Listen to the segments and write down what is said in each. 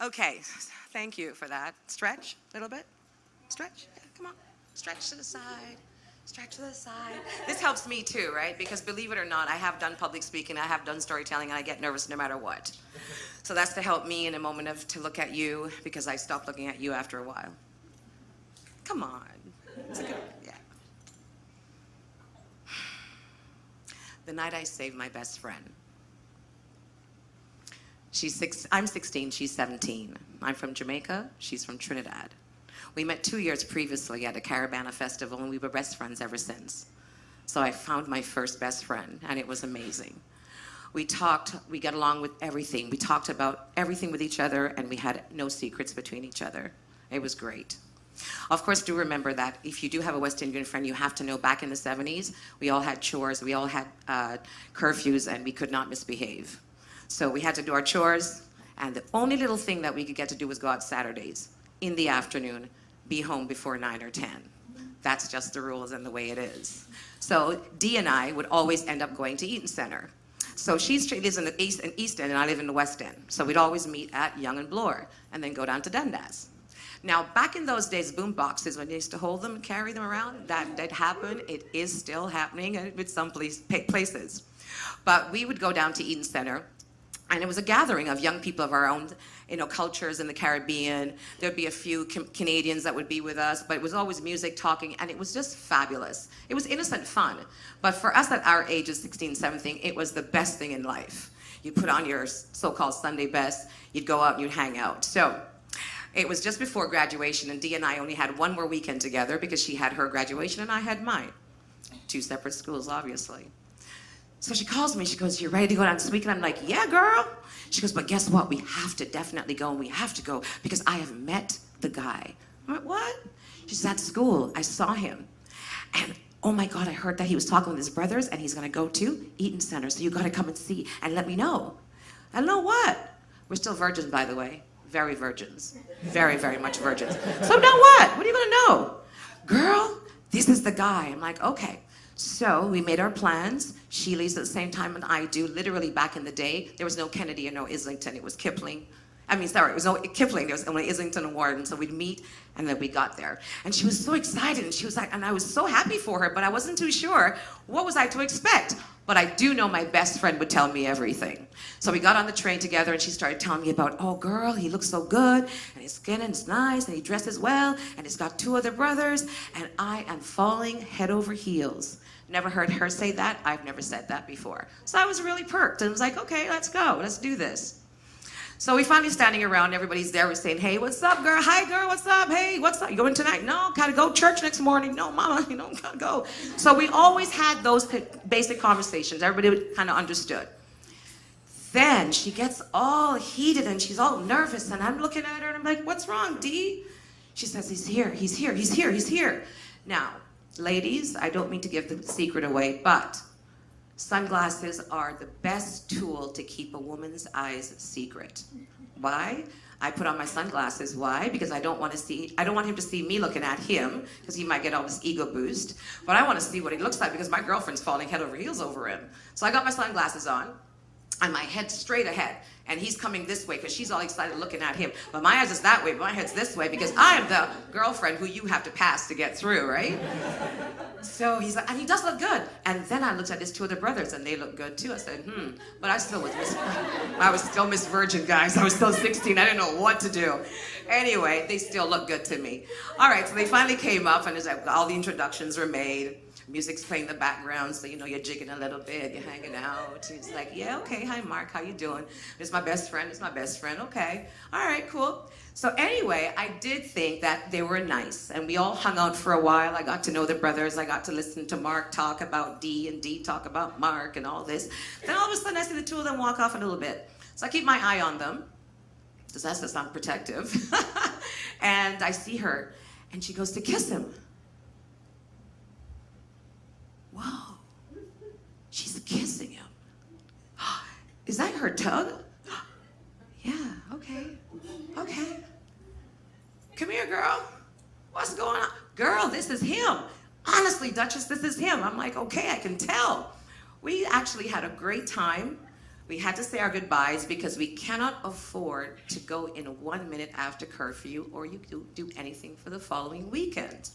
Okay, thank you for that. Stretch a little bit. Stretch. Yeah, come on. Stretch to the side. Stretch to the side. This helps me too, right? Because believe it or not, I have done public speaking, I have done storytelling, and I get nervous no matter what. So that's to help me in a moment of to look at you because I stopped looking at you after a while. Come on. It's a good, yeah. The night I saved my best friend. I'm 16, she's 17. I'm from Jamaica, she's from Trinidad. We met 2 years previously at a Caravana festival, and we were best friends ever since. So I found my first best friend, and it was amazing. We talked, we got along with everything. We talked about everything with each other, and we had no secrets between each other. It was great. Of course, do remember that if you do have a West Indian friend, you have to know back in the 70s, we all had chores, we all had curfews, and we could not misbehave. So we had to do our chores, and the only little thing that we could get to do was go out Saturdays in the afternoon, be home before 9 or 10. That's just the rules and the way it is. So Dee and I would always end up going to Eaton Center. So she lives in the East End, and I live in the West End. So we'd always meet at Young and Bloor, and then go down to Dundas. Now, back in those days, boom boxes, when they used to hold them and carry them around, that did happen. It is still happening with some places. But we would go down to Eaton Center, and it was a gathering of young people of our own, cultures in the Caribbean. There'd be a few Canadians that would be with us, but it was always music, talking, and it was just fabulous. It was innocent fun. But for us at our ages, 16, 17, it was the best thing in life. You put on your so-called Sunday best, you'd go out and you'd hang out. So it was just before graduation, and Dee and I only had one more weekend together because she had her graduation and I had mine. 2 separate schools, obviously. So she calls me, she goes, "You ready to go down this weekend?" I'm like, "Yeah, girl." She goes, "But guess what? We have to definitely go, and we have to go because I have met the guy." I'm like, "What?" She says, "At school, I saw him. And oh my God, I heard that he was talking with his brothers, and he's gonna go to Eaton Center, so you gotta come and see and let me know." I know what? We're still virgins, by the way. Very virgins. Very, very much virgins. So now what? What are you gonna know? "Girl, this is the guy." I'm like, "Okay." So we made our plans. She leaves at the same time and I do. Literally back in the day, there was no Kennedy and no Islington. It was Kipling. It was no Kipling. There was only Islington and Warden. So we'd meet, and then we got there. And she was so excited, and she was like, and I was so happy for her, but I wasn't too sure what was I to expect. But I do know my best friend would tell me everything. So we got on the train together, and she started telling me about, "Oh, girl, he looks so good, and his skin is nice, and he dresses well, and he's got 2 other brothers," and I am falling head over heels. Never heard her say that. I've never said that before. So I was really perked, and was like, "Okay, let's go. Let's do this." So we finally standing around, everybody's there, we're saying, "Hey, what's up, girl? Hi, girl, what's up? Hey, what's up? You going tonight?" "No, gotta go to church next morning." "No, mama, gotta go." So we always had those basic conversations. Everybody kind of understood. Then she gets all heated and she's all nervous, and I'm looking at her and I'm like, "What's wrong, Dee?" She says, "He's here, he's here, he's here, he's here." Now, ladies, I don't mean to give the secret away, but sunglasses are the best tool to keep a woman's eyes secret. Why? I put on my sunglasses. Why? Because I don't want him to see me looking at him, because he might get all this ego boost. But I want to see what he looks like because my girlfriend's falling head over heels over him. So I got my sunglasses on, and my head's straight ahead. And he's coming this way because she's all excited looking at him. But my eyes is that way, but my head's this way because I am the girlfriend who you have to pass to get through, right? So he's like, and he does look good. And then I looked at his 2 other brothers, and they look good too. I said, But I was still Miss Virgin, guys. I was still 16. I didn't know what to do. Anyway, they still look good to me. All right, so they finally came up, and all the introductions were made. Music's playing in the background, so you're jigging a little bit, you're hanging out. It's like, "Yeah, okay, hi Mark, how you doing?" "It's my best friend, okay. All right, cool." So anyway, I did think that they were nice, and we all hung out for a while. I got to know the brothers, I got to listen to Mark talk about Dee, and Dee talk about Mark, and all this. Then all of a sudden, I see the 2 of them walk off a little bit. So I keep my eye on them, because that's just not protective. And I see her, and she goes to kiss him. Whoa, she's kissing him. Is that her tug? Yeah, okay. Come here, girl. What's going on? Girl, this is him. Honestly, Duchess, this is him. I'm like, okay, I can tell. We actually had a great time. We had to say our goodbyes because we cannot afford to go in 1 minute after curfew or you do anything for the following weekend.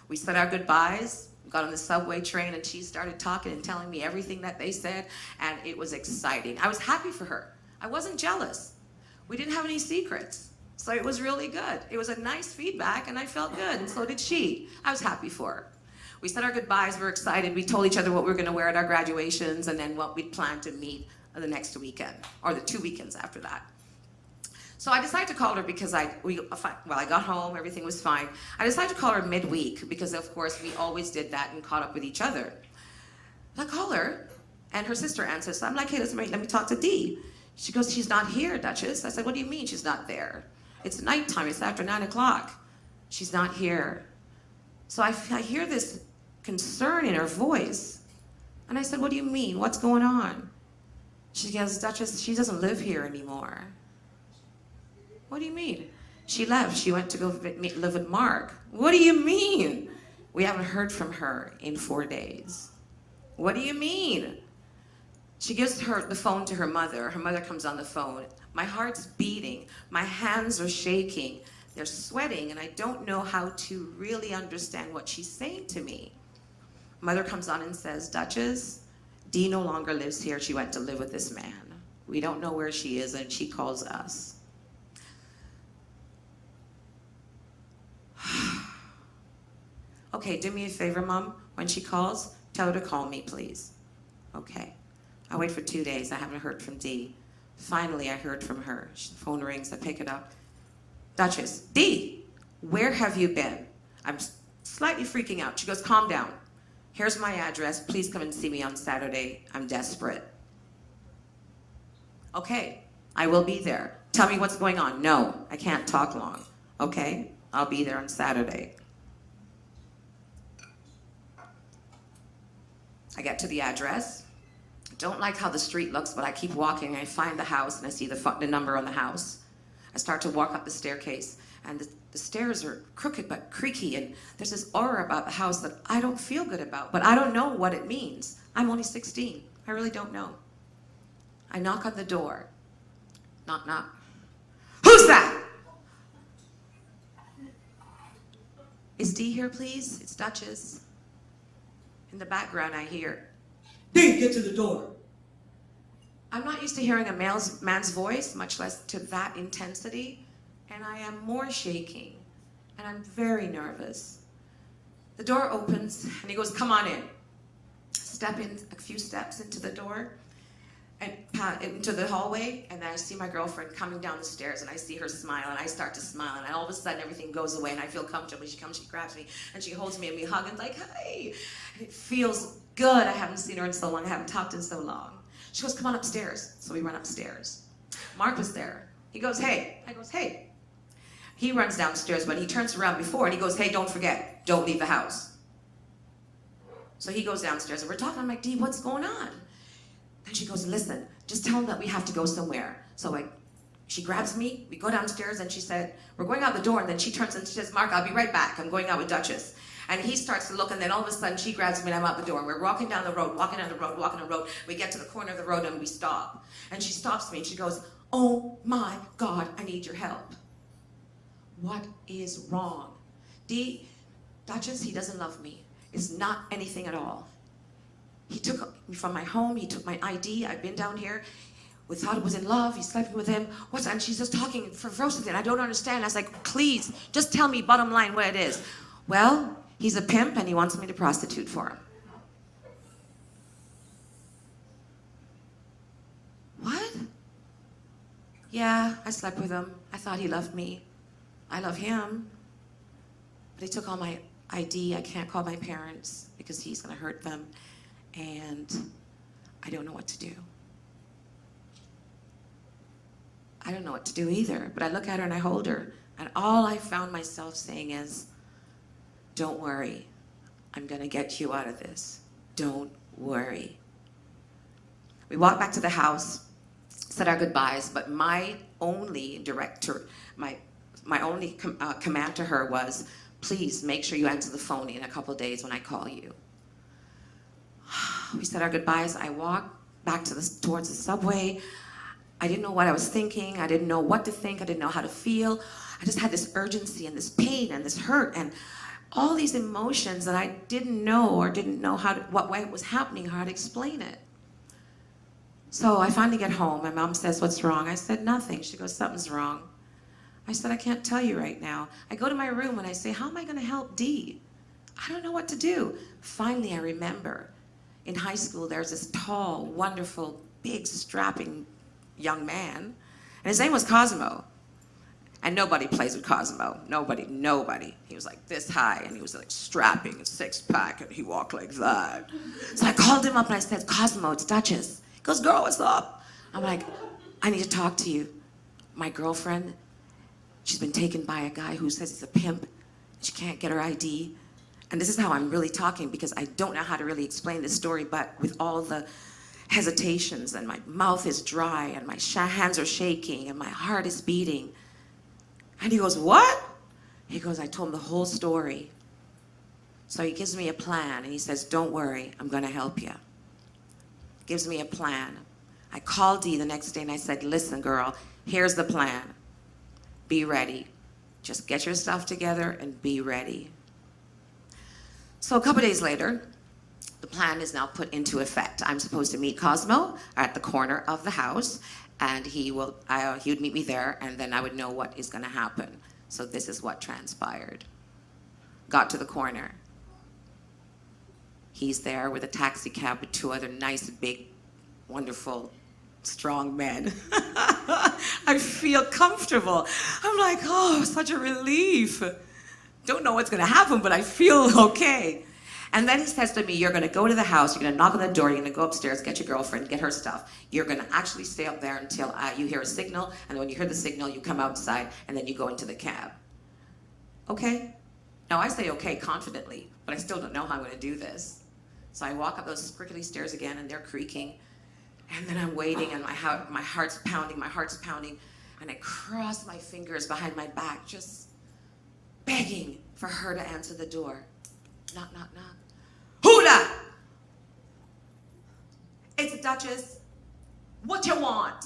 We said our goodbyes, got on the subway train, and she started talking and telling me everything that they said, and it was exciting. I was happy for her. I wasn't jealous. We didn't have any secrets, so it was really good. It was a nice feedback, and I felt good, and so did she. I was happy for her. We said our goodbyes, we were excited. We told each other what we were going to wear at our graduations and then what we'd planned to meet the next weekend, or the 2 weekends after that. So I decided to call her because I got home, everything was fine. I decided to call her midweek because, of course, we always did that and caught up with each other. I call her, and her sister answers. So I'm like, hey, let me talk to Dee. She goes, she's not here, Duchess. I said, what do you mean she's not there? It's nighttime, it's after 9 o'clock. She's not here. So I hear this concern in her voice. And I said, what do you mean? What's going on? She goes, Duchess, she doesn't live here anymore. What do you mean? She left. She went to go live with Mark. What do you mean? We haven't heard from her in 4 days. What do you mean? She gives the phone to her mother. Her mother comes on the phone. My heart's beating. My hands are shaking. They're sweating, and I don't know how to really understand what she's saying to me. Mother comes on and says, Duchess, Dee no longer lives here. She went to live with this man. We don't know where she is, and she calls us. Okay, do me a favor, Mom. When she calls, tell her to call me, please. Okay. I wait for 2 days. I haven't heard from Dee. Finally, I heard from her. The phone rings. I pick it up. Duchess, Dee, where have you been? I'm slightly freaking out. She goes, calm down. Here's my address. Please come and see me on Saturday. I'm desperate. Okay, I will be there. Tell me what's going on. No, I can't talk long. Okay, I'll be there on Saturday. I get to the address. Don't like how the street looks, but I keep walking. I find the house, and I see the number on the house. I start to walk up the staircase, and the stairs are crooked but creaky, and there's this aura about the house that I don't feel good about, but I don't know what it means. I'm only 16. I really don't know. I knock on the door. Knock, knock. Who's that? Is Dee here, please? It's Duchess. In the background, I hear, Dee, get to the door. I'm not used to hearing a man's voice, much less to that intensity, and I am more shaking, and I'm very nervous. The door opens, and he goes, come on in. Step in a few steps into the door, and into the hallway, and then I see my girlfriend coming down the stairs, and I see her smile, and I start to smile, and all of a sudden everything goes away, and I feel comfortable. She comes, she grabs me, and she holds me, and we hug, and like, hey, and it feels good. I haven't seen her in so long. I haven't talked in so long. She goes, come on upstairs. So we run upstairs. Mark was there. He goes, hey. I goes, hey. He runs downstairs, but he turns around before, and he goes, hey, don't forget, don't leave the house. So he goes downstairs, and we're talking. I'm like, Dee, what's going on? Then she goes, listen, just tell him that we have to go somewhere. So she grabs me, we go downstairs, and she said, we're going out the door, and then she turns and she says, Mark, I'll be right back. I'm going out with Duchess. And he starts to look, and then all of a sudden she grabs me, and I'm out the door. And we're walking down the road, walking down the road, walking down the road. We get to the corner of the road, and we stop. And she stops me, and she goes, oh my God, I need your help. What is wrong? Dee, Duchess, he doesn't love me. It's not anything at all. He took me from my home. He took my ID. I've been down here. We thought it was in love. He's sleeping with him. And she's just talking ferociously. I don't understand. I was like, please, just tell me bottom line what it is. Well, he's a pimp, and he wants me to prostitute for him. What? Yeah, I slept with him. I thought he loved me. I love him. But he took all my ID. I can't call my parents because he's going to hurt them. And I don't know what to do. I don't know what to do either. But I look at her and I hold her. And all I found myself saying is, don't worry. I'm going to get you out of this. Don't worry. We walked back to the house, said our goodbyes, but my only command to her was, please make sure you answer the phone in a couple of days when I call you. We said our goodbyes. I walked back towards the subway. I didn't know what I was thinking. I didn't know what to think. I didn't know how to feel. I just had this urgency and this pain and this hurt and all these emotions that I didn't know or didn't know what way it was happening, how to explain it. So I finally get home. My mom says, "What's wrong?" I said, "Nothing." She goes, "Something's wrong." I said, "I can't tell you right now." I go to my room and I say, "How am I going to help Dee? I don't know what to do." Finally, I remember in high school, there's this tall, wonderful, big, strapping young man, and his name was Cosmo. And nobody plays with Cosmo. Nobody. He was like this high, and he was like strapping, and six-pack, and he walked like that. So I called him up and I said, "Cosmo, it's Duchess." He goes, "Girl, what's up?" I'm like, "I need to talk to you. My girlfriend, she's been taken by a guy who says he's a pimp. She can't get her ID." And this is how I'm really talking, because I don't know how to really explain this story, but with all the hesitations, and my mouth is dry, and my hands are shaking, and my heart is beating. And he goes, "What?" He goes, I told him the whole story. So he gives me a plan, and he says, "Don't worry, I'm going to help you." Gives me a plan. I called Dee the next day, and I said, "Listen, girl, here's the plan. Be ready. Just get your stuff together and be ready." So a couple days later, the plan is now put into effect. I'm supposed to meet Cosmo at the corner of the house, and he would meet me there, and then I would know what is going to happen. So this is what transpired. Got to the corner. He's there with a taxi cab with two other nice, big, wonderful, strong men. I feel comfortable. I'm like, oh, such a relief. Don't know what's going to happen, but I feel okay. And then he says to me, "You're going to go to the house, you're going to knock on the door, you're going to go upstairs, get your girlfriend, get her stuff. You're going to actually stay up there until you hear a signal, and when you hear the signal, you come outside, and then you go into the cab." Okay? Now, I say okay confidently, but I still don't know how I'm going to do this. So I walk up those crickety stairs again, and they're creaking, and then I'm waiting, and my heart's pounding, and I cross my fingers behind my back, just begging for her to answer the door. Knock, knock, knock. "Who da?" "It's the Duchess. What you want?"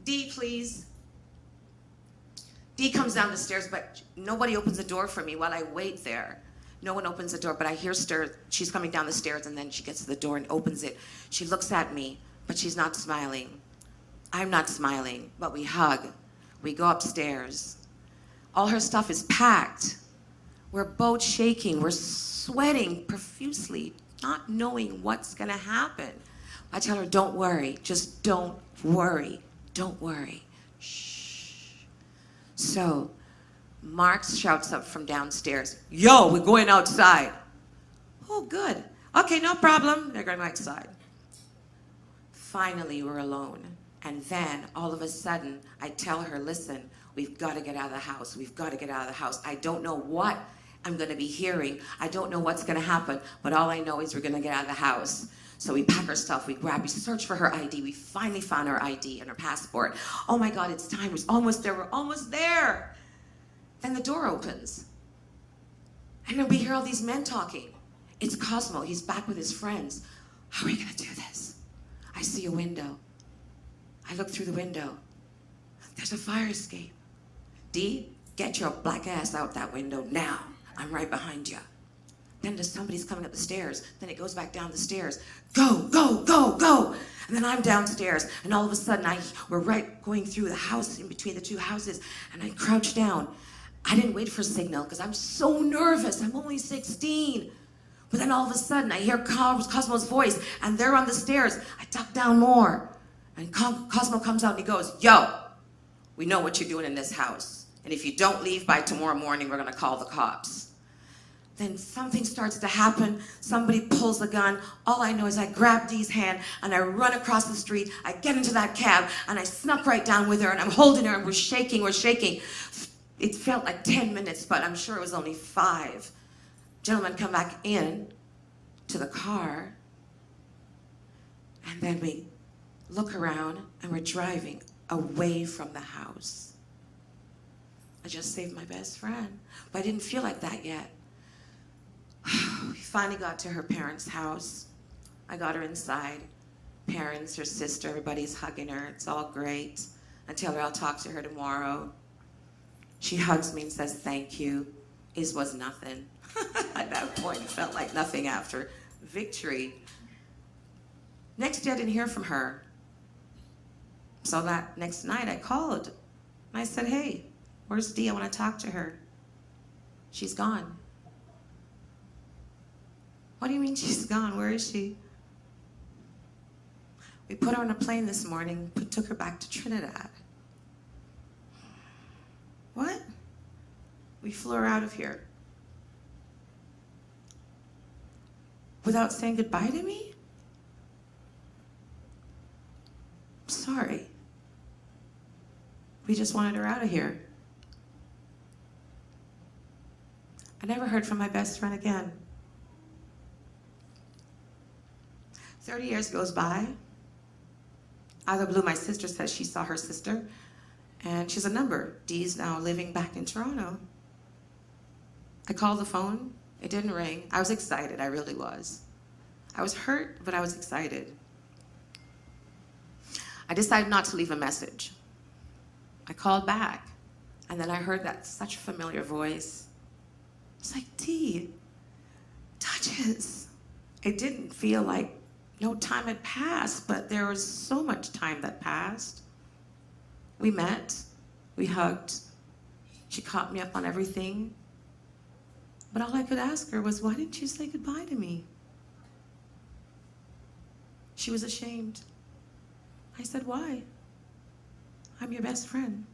"Dee, please." Dee comes down the stairs, but nobody opens the door for me while I wait there. No one opens the door, but I hear she's coming down the stairs, and then she gets to the door and opens it. She looks at me, but she's not smiling. I'm not smiling, but we hug. We go upstairs. All her stuff is packed. We're both shaking. We're sweating profusely, not knowing what's going to happen. I tell her, "Don't worry. Just don't worry. Don't worry. Shh." So Mark shouts up from downstairs, "Yo, we're going outside." "Oh, good. Okay, no problem." They're going outside. Finally, we're alone. And then, all of a sudden, I tell her, "Listen, we've got to get out of the house. We've got to get out of the house. I don't know what I'm going to be hearing. I don't know what's going to happen, but all I know is we're going to get out of the house." So we pack our stuff, we search for her ID. We finally found her ID and her passport. Oh my God, it's time. We're almost there. We're almost there. Then the door opens. And then we hear all these men talking. It's Cosmo. He's back with his friends. "How are we going to do this?" I see a window. I look through the window. There's a fire escape. "Dee, get your black ass out that window now. I'm right behind you." Then there's somebody's coming up the stairs. Then it goes back down the stairs. "Go, go, go, go." And then I'm downstairs, and all of a sudden we're right going through the house, in between the two houses, and I crouch down. I didn't wait for a signal because I'm so nervous. I'm only 16. But then all of a sudden I hear Cosmo's voice, and they're on the stairs. I duck down more, and Cosmo comes out and he goes, "Yo, we know what you're doing in this house. And if you don't leave by tomorrow morning, we're going to call the cops." Then something starts to happen. Somebody pulls the gun. All I know is I grab Dee's hand, and I run across the street. I get into that cab, and I snuck right down with her, and I'm holding her, and we're shaking. It felt like 10 minutes, but I'm sure it was only 5. Gentlemen come back in to the car, and then we look around, and we're driving away from the house. I just saved my best friend, but I didn't feel like that yet. We finally got to her parents' house. I got her inside. parents, her sister, everybody's hugging her. It's all great. I tell her I'll talk to her tomorrow. She hugs me and says, thank you. It was nothing. At that point, it felt like nothing after victory. Next day, I didn't hear from her. So that next night, I called. And I said, hey, where's Dee? I want to talk to her. She's gone. What do you mean she's gone? Where is she? We put her on a plane this morning, took her back to Trinidad. What? We flew her out of here. Without saying goodbye to me? Sorry. We just wanted her out of here. I never heard from my best friend again. 30 years goes by. Out of the blue, my sister says she saw her sister, and she's a number. Dee's now living back in Toronto. I called the phone. It didn't ring. I was excited. I really was. I was hurt, but I was excited. I decided not to leave a message. I called back, and then I heard that such familiar voice. It's like, Dee, Duchess. It didn't feel like no time had passed, but there was so much time that passed. We met, we hugged. She caught me up on everything. But all I could ask her was, why didn't you say goodbye to me? She was ashamed. I said, why? I'm your best friend.